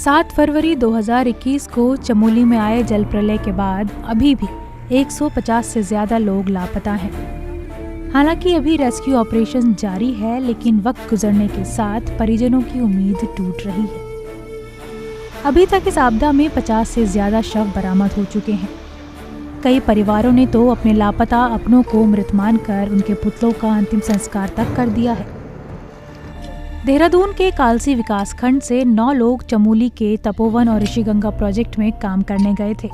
7 फरवरी 2021 को चमोली में आए जल प्रलय के बाद अभी भी 150 से ज्यादा लोग लापता हैं। हालांकि अभी रेस्क्यू ऑपरेशन जारी है, लेकिन वक्त गुजरने के साथ परिजनों की उम्मीद टूट रही है। अभी तक इस आपदा में 50 से ज्यादा शव बरामद हो चुके हैं। कई परिवारों ने तो अपने लापता अपनों को मृत मानकर उनके पुतलों का अंतिम संस्कार तक कर दिया है। देहरादून के कालसी विकास खंड से 9 लोग चमोली के तपोवन और ऋषिगंगा प्रोजेक्ट में काम करने गए थे,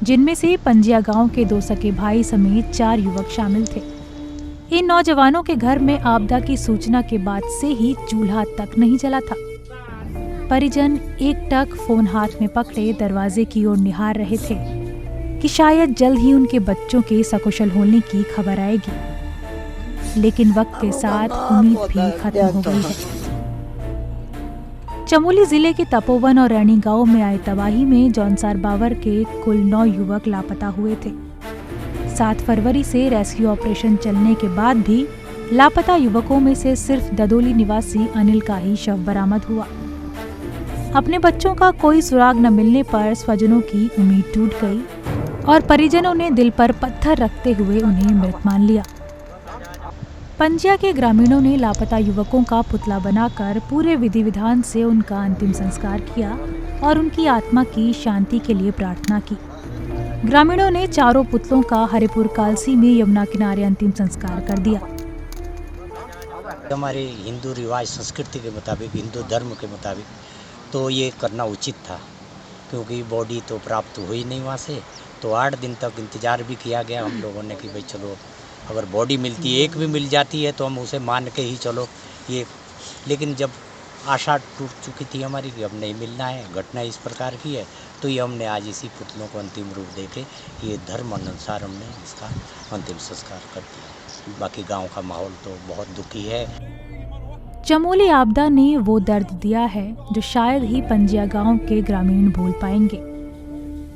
जिनमें से पंजिया गांव के 2 सगे भाई समेत 4 युवक शामिल थे। इन नौजवानों के घर में आपदा की सूचना के बाद से ही चूल्हा तक नहीं जला था। परिजन एकटक फोन हाथ में पकड़े दरवाजे की ओर निहार रहे थे कि शायद जल्द ही उनके बच्चों के सकुशल होने की खबर आएगी, लेकिन वक्त के साथ उम्मीद भी खत्म हो गई है। चमोली जिले के तपोवन और रैनी गांव में आई तबाही में जौनसार बावर के कुल 9 युवक लापता हुए थे। 7 फरवरी से रेस्क्यू ऑपरेशन चलने के बाद भी लापता युवकों में से सिर्फ ददोली निवासी अनिल का ही शव बरामद हुआ। अपने बच्चों का कोई सुराग न मिलने पर स्वजनों की उम्मीद टूट गई और परिजनों ने दिल पर पत्थर रखते हुए उन्हें मृत मान लिया। पंजिया के ग्रामीणों ने लापता युवकों का पुतला बनाकर पूरे विधि विधान से उनका अंतिम संस्कार किया और उनकी आत्मा की शांति के लिए प्रार्थना की। ग्रामीणों ने चारों पुतलों का हरिपुर कालसी में यमुना किनारे अंतिम संस्कार कर दिया। हमारे हिंदू रिवाज संस्कृति के मुताबिक, हिंदू धर्म के मुताबिक तो ये करना उचित था, क्योंकि बॉडी तो प्राप्त हुई नहीं वहाँ से, तो 8 दिन तक इंतज़ार भी किया गया हम लोगों ने कि भाई चलो अगर बॉडी मिलती है, एक भी मिल जाती है तो हम उसे मान के ही चलो ये, लेकिन जब आशा टूट चुकी थी हमारी कि अब नहीं मिलना है, घटना इस प्रकार की है, तो ये हमने आज इसी पुतलों को अंतिम रूप दे के ये धर्म अनुसार हमने इसका अंतिम संस्कार कर दिया। बाकी गांव का माहौल तो बहुत दुखी है। चमोली आपदा ने वो दर्द दिया है जो शायद ही पंजिया गांव के ग्रामीण भूल पाएंगे।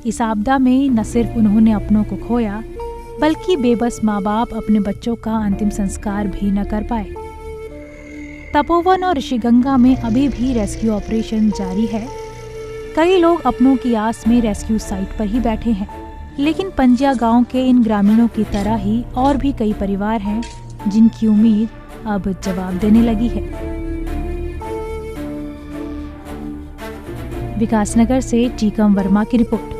इस आपदा में न सिर्फ उन्होंने अपनों को खोया, बल्कि बेबस माँ बाप अपने बच्चों का अंतिम संस्कार भी न कर पाए। तपोवन और ऋषिगंगा में अभी भी रेस्क्यू ऑपरेशन जारी है। कई लोग अपनों की आस में रेस्क्यू साइट पर ही बैठे हैं, लेकिन पंजिया गांव के इन ग्रामीणों की तरह ही और भी कई परिवार हैं जिनकी उम्मीद अब जवाब देने लगी है। विकासनगर से टीकम वर्मा की रिपोर्ट।